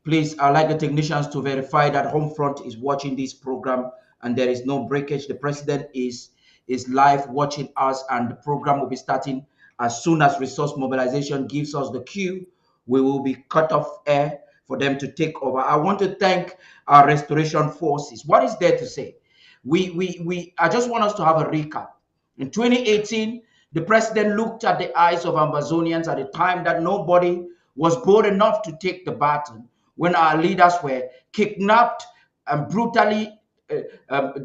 Please, I'd like the technicians to verify that home front is watching this program and there is no breakage. The president is live watching us, and the program will be starting as soon as resource mobilization gives us the cue. We will be cut off air for them to take over. I want to thank our restoration forces. What is there to say? I just want us to have a recap. In 2018, the president looked at the eyes of Amazonians at a time that nobody was bold enough to take the baton, when our leaders were kidnapped and brutally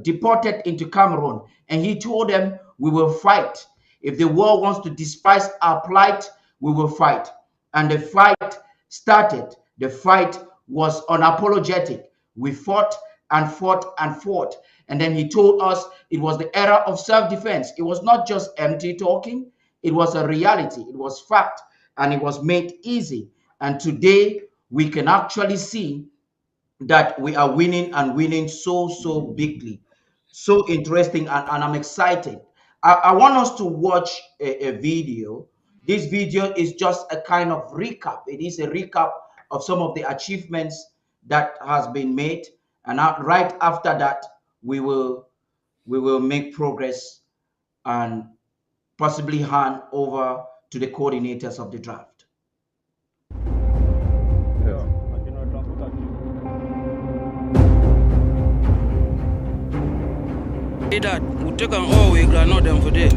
deported into Cameroon. And he told them, we will fight. If the world wants to despise our plight, we will fight. And the fight started. The fight was unapologetic. We fought and fought and fought. And then he told us it was the era of self-defense. It was not just empty talking. It was a reality. It was fact. And it was made easy. And today we can actually see that we are winning, and winning so bigly. So interesting, and I'm excited. I want us to watch a video. This video is just a kind of recap. It is a recap of some of the achievements that has been made, and right after that we will make progress and possibly hand over to the coordinators of the draft. That we take an all we granite them for day.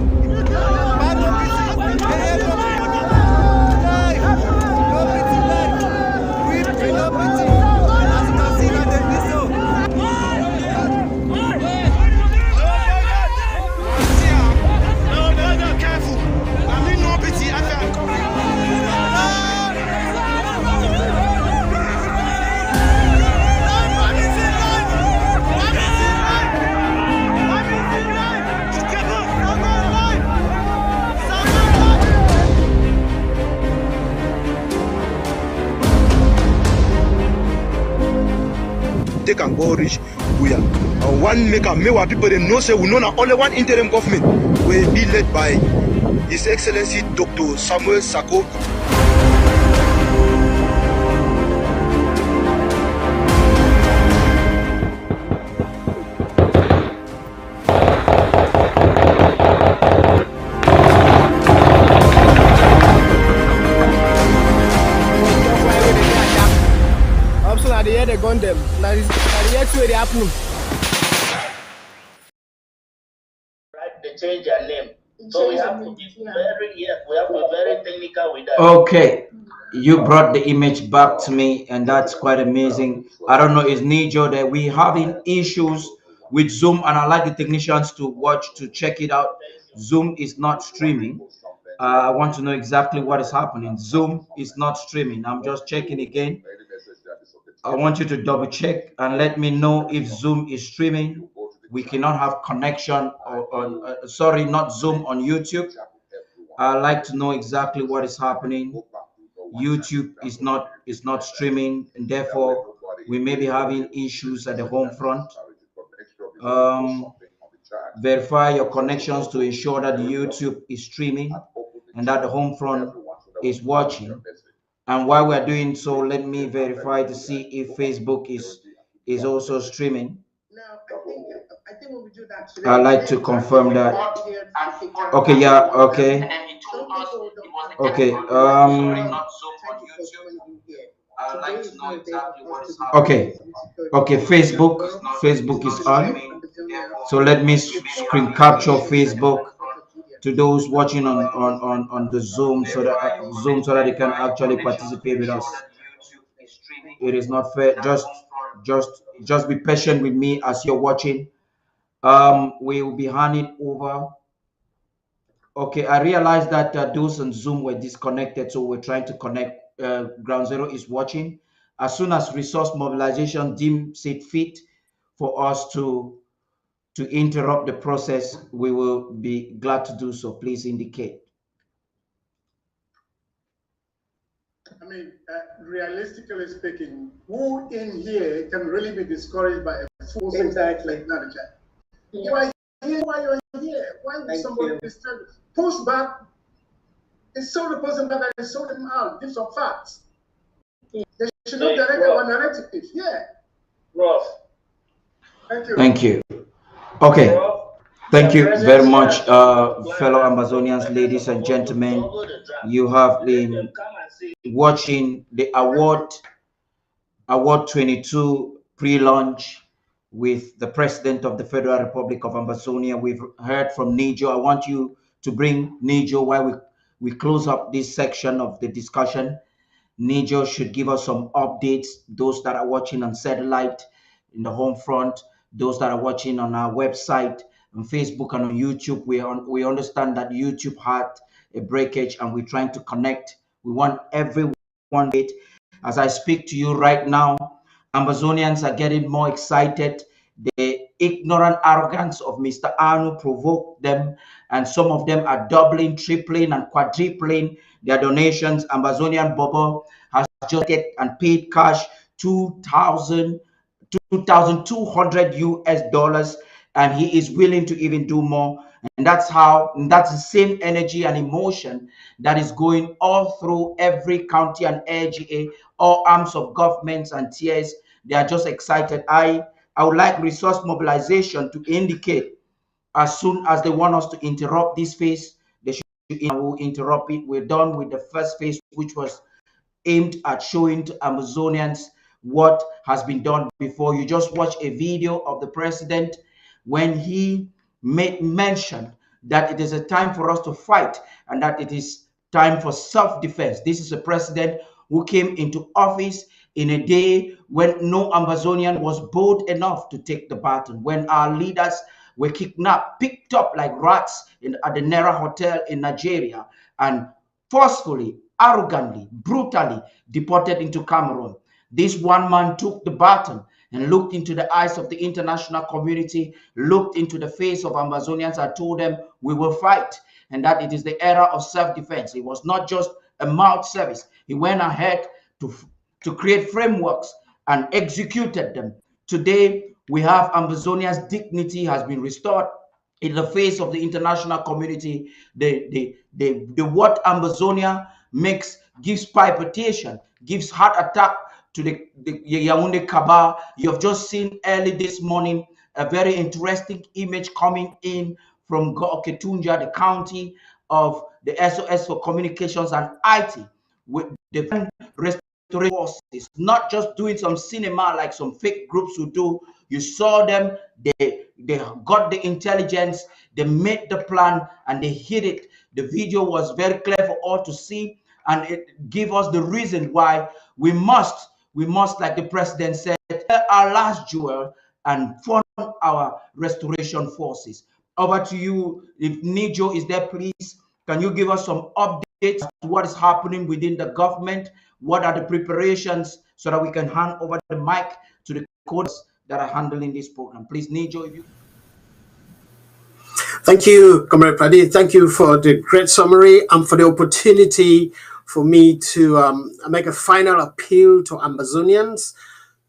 They can go reach Buya. One make a mewa people they know say we know now only one interim government will be led by His Excellency Dr. Samuel Sako. They gun them. Now the next way they happen. Right, they change their name. So we have to be very technical with that. Okay, you brought the image back to me, and that's quite amazing. I don't know, is Nijo that we having issues with Zoom, and I like the technicians to watch to check it out. Zoom is not streaming. I want to know exactly what is happening. Zoom is not streaming. I'm just checking again. I want you to double check and let me know if Zoom is streaming. We cannot have connection on sorry, not Zoom, on YouTube. I like to know exactly what is happening. YouTube is not streaming, and therefore we may be having issues at the home front. Verify your connections to ensure that YouTube is streaming and that the home front is watching. And while we're doing so, let me verify to see if Facebook is also streaming. I think when we do that today, I'd like to confirm that. Okay, yeah, okay. Okay, okay, okay, Facebook is on. So let me screen capture Facebook to those watching on the Zoom, so that they can actually participate with us. It is not fair. Just be patient with me as you're watching. We will be handing over. Okay, I realized that those on Zoom were disconnected, so we're trying to connect. Ground Zero is watching. As soon as resource mobilization deems it fit for us to interrupt the process, we will be glad to do so. Please indicate. I mean, realistically speaking, who in here can really be discouraged by a full like manager? Why you're here? Why would somebody disturb? Push back. It's so the person that I sold them out. Give some facts. They should not direct our narrative. Yeah. Prof. Thank you. Thank you. Okay. Prof. Thank The you present very here much, has come to fellow plan Amazonians, for ladies and us to gentlemen. double the draft. You have Let been them come and see. watching the Award 22 pre-launch with the President of the Federal Republic of Amazonia. We've heard from Nijo. I want you to bring Nijo while we close up this section of the discussion. Nijo should give us some updates. Those that are watching on satellite in the home front, those that are watching on our website, on Facebook and on YouTube, we understand that YouTube had a breakage and we're trying to connect. We want everyone to it. As I speak to you right now, Amazonians are getting more excited. The ignorant arrogance of Mr. Anu provoked them, and some of them are doubling, tripling, and quadrupling their donations. Amazonian Bobo has just get and paid cash 2,200 US dollars, and he is willing to even do more. And that's the same energy and emotion that is going all through every county and AGA, all arms of governments and tiers. They are just excited. I would like resource mobilization to indicate as soon as they want us to interrupt this phase, they should will interrupt it. We're done with the first phase, which was aimed at showing to Amazonians what has been done before. You just watch a video of the president when he made mention that it is a time for us to fight and that it is time for self-defense. This is a president who came into office in a day when no Amazonian was bold enough to take the baton, when our leaders were kidnapped, picked up like rats at the Nera Hotel in Nigeria, and forcefully, arrogantly, brutally deported into Cameroon. This one man took the baton and looked into the eyes of the international community, looked into the face of Amazonians and told them, we will fight, and that it is the era of self-defense. It was not just a mouth service. He went ahead to create frameworks and executed them. Today, we have Amazonia's dignity has been restored in the face of the international community. The word Amazonia makes gives palpitation, gives heart attack to the Yaoundé Kaba. You have just seen early this morning a very interesting image coming in from Ketunja, the county of the SOS for Communications and IT, with the restoration forces, not just doing some cinema like some fake groups who do. You saw them, they got the intelligence, they made the plan, and they hit it. The video was very clear for all to see, and it gave us the reason why we must, like the president said, our last jewel and fund our restoration forces. Over to you. If Nijo is there, please, can you give us some updates to what is happening within the government? What are the preparations so that we can hand over the mic to the coders that are handling this program? Please, Nijo, if you. Thank you, Comrade Pradeep. Thank you for the great summary and for the opportunity for me to make a final appeal to Amazonians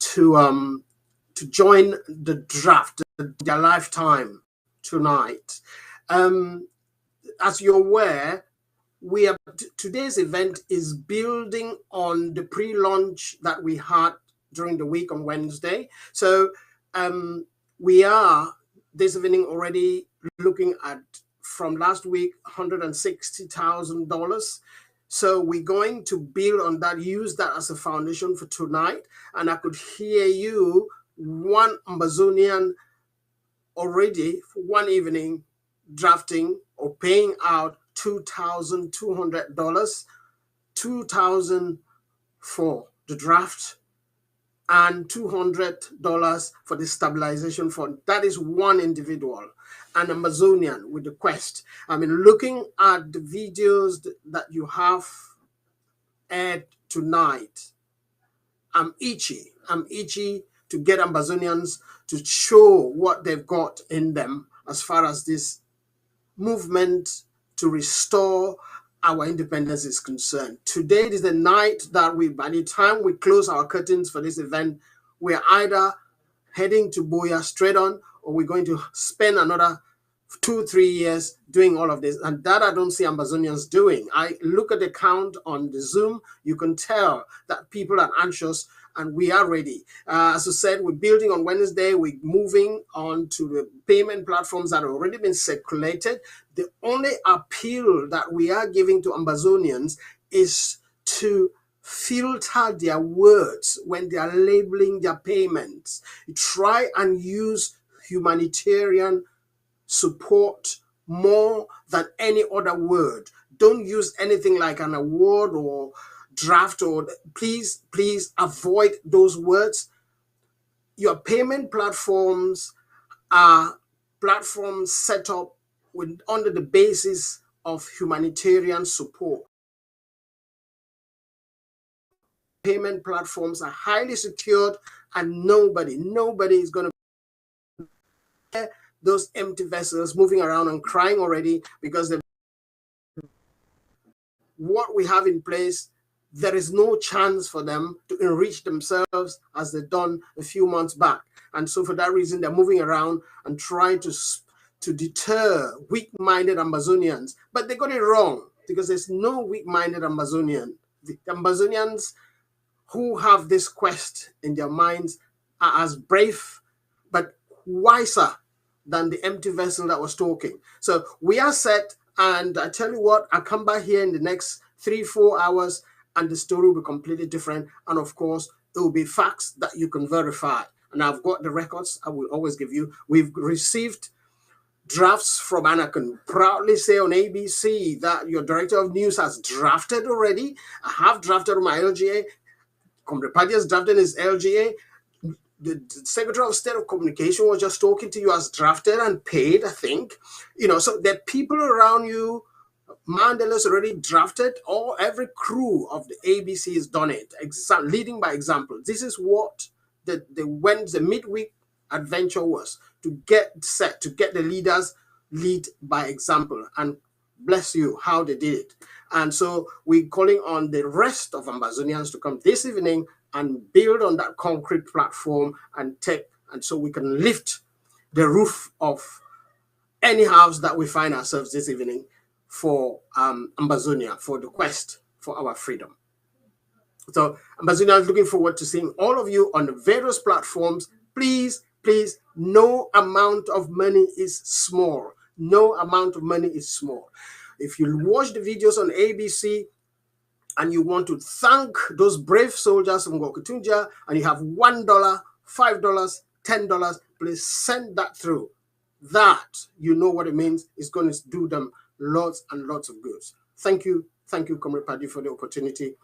to join the draft, their lifetime tonight. As you're aware, today's event is building on the pre-launch that we had during the week on Wednesday. So we are this evening already looking at, from last week, $160,000. So we're going to build on that, use that as a foundation for tonight. And I could hear you, one Amazonian already for one evening drafting or paying out $2,200, $2,000 for the draft and $200 for the stabilization fund. That is one individual, an Amazonian with the quest. I mean, looking at the videos that you have aired tonight, I'm itchy to get Amazonians to show what they've got in them as far as this movement to restore our independence is concerned. Today is the night that by the time we close our curtains for this event, we're either heading to Boya straight on, or we're going to spend another 2-3 years doing all of this, and that I don't see Ambazonians doing. I look at the count on the Zoom, you can tell that people are anxious and we are ready. As I said, we're building on Wednesday, we're moving on to the payment platforms that have already been circulated. The only appeal that we are giving to Ambazonians is to filter their words when they are labeling their payments. Try and use humanitarian support more than any other word. Don't use anything like an award or draft, or please avoid those words. Your payment platforms are platforms set up under the basis of humanitarian support. Payment platforms are highly secured, and nobody is going to those empty vessels moving around and crying already because what we have in place, there is no chance for them to enrich themselves as they've done a few months back. And so for that reason, they're moving around and trying to deter weak-minded Ambazonians. But they got it wrong, because there's no weak-minded Ambazonian. The Ambazonians who have this quest in their minds are as brave but wiser than the empty vessel that was talking. So we are set, and I tell you what, I'll come back here in the next 3-4 hours and the story will be completely different. And of course, there will be facts that you can verify. And I've got the records I will always give you. We've received drafts from, and I can proudly say on ABC that your director of news has drafted already. I have drafted on my LGA. Comrade Paddy has drafted his LGA. The Secretary of State of Communication was just talking to you as drafted and paid, I think. So there are people around you. Mandela's already drafted. Every crew of the ABC has done it, leading by example. This is what the midweek adventure was, to get set, to get the leaders lead by example. And bless you, how they did it. And so we're calling on the rest of Ambazonians to come this evening and build on that concrete platform and so we can lift the roof of any house that we find ourselves this evening for Ambazonia, for the quest for our freedom. So Ambazonia is looking forward to seeing all of you on the various platforms. Please, no amount of money is small. No amount of money is small. If you watch the videos on ABC and you want to thank those brave soldiers from Gokutunja and you have $1, $5, $10, please send that through. That, you know what it means. It's going to do them lots and lots of good. Thank you, Comrade Paddy, for the opportunity.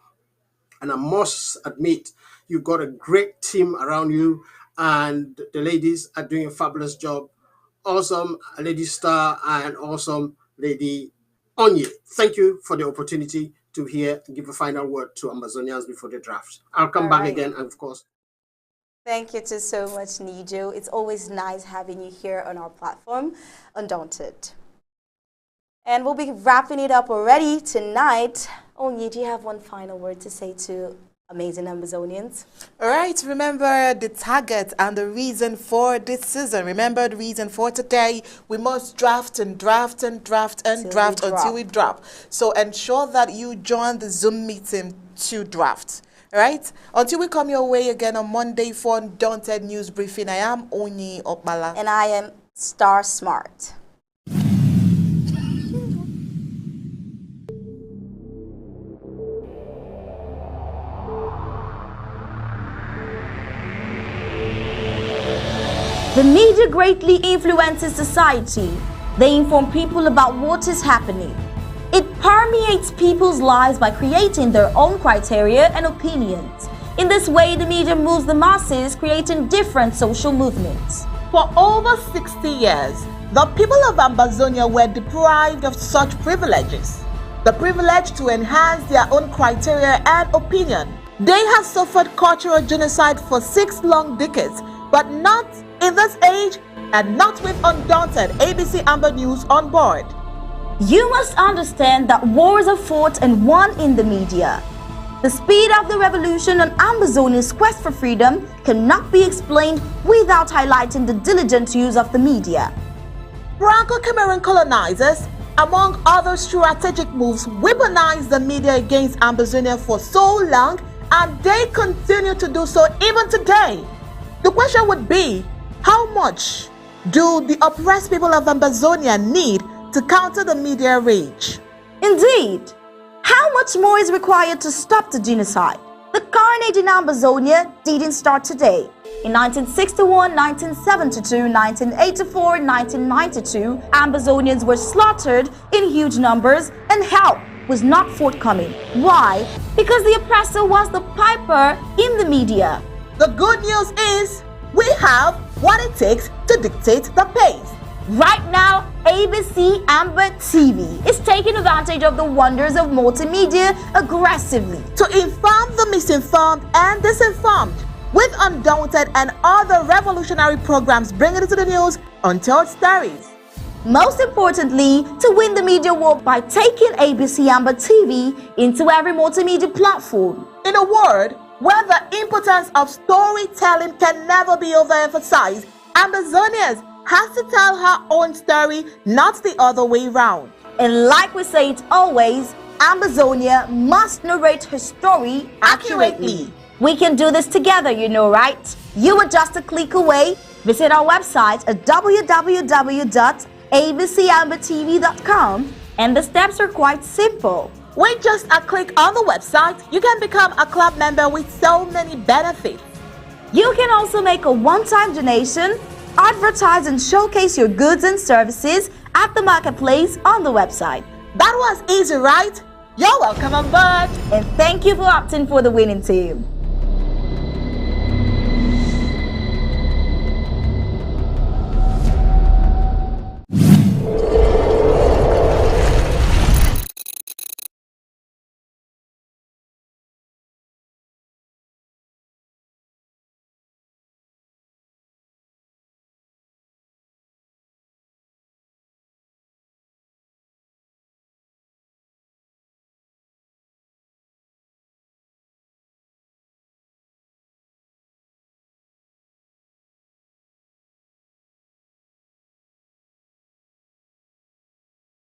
And I must admit, you've got a great team around you, and the ladies are doing a fabulous job. Awesome Lady Star and awesome Lady Onye. Thank you for the opportunity to hear and give a final word to Ambazonians before the draft. I'll come back again, and of course. Thank you so much, Nijo. It's always nice having you here on our platform, Undaunted. And we'll be wrapping it up already tonight. Onye, do you have one final word to say to amazing Ambazonians? All right, remember the target and the reason for this season. Remember the reason for today. We must draft and draft and draft and draft until we drop. So ensure that you join the Zoom meeting to draft. All right? Until we come your way again on Monday for Undaunted News Briefing, I am Onye Okbala. And I am Star Smart. The media greatly influences society. They inform people about what is happening. It permeates people's lives by creating their own criteria and opinions. In this way, the media moves the masses, creating different social movements. For over 60 years, the people of Ambazonia were deprived of such privileges. The privilege to enhance their own criteria and opinion. They have suffered cultural genocide for 6 long decades, but not in this age and not with Undaunted ABC Amber News on board. You must understand that wars are fought and won in the media. The speed of the revolution on Ambazonia's quest for freedom cannot be explained without highlighting the diligent use of the media. Franco-Cameroon colonizers, among other strategic moves, weaponized the media against Ambazonia for so long, and they continue to do so even today. The question would be, how much do the oppressed people of Ambazonia need to counter the media rage? Indeed, how much more is required to stop the genocide? The carnage in Ambazonia didn't start today. In 1961, 1972, 1984, 1992, Ambazonians were slaughtered in huge numbers and help was not forthcoming. Why? Because the oppressor was the piper in the media. The good news is we have what it takes to dictate the pace. Right now, ABC Amber TV is taking advantage of the wonders of multimedia aggressively to inform the misinformed and disinformed, with Undaunted and other revolutionary programs bringing it to the news untold stories. Most importantly, to win the media war by taking ABC Amber TV into every multimedia platform. In a word, where the importance of storytelling can never be overemphasized, Ambazonians has to tell her own story, not the other way round. And like we say it always, Ambazonia must narrate her story accurately. We can do this together, you know, right? You are just a click away. Visit our website at www.abcambertv.com, and the steps are quite simple. With just a click on the website, you can become a club member with so many benefits. You can also make a one-time donation, advertise and showcase your goods and services at the marketplace on the website. That was easy, right? You're welcome on board. And thank you for opting for the winning team.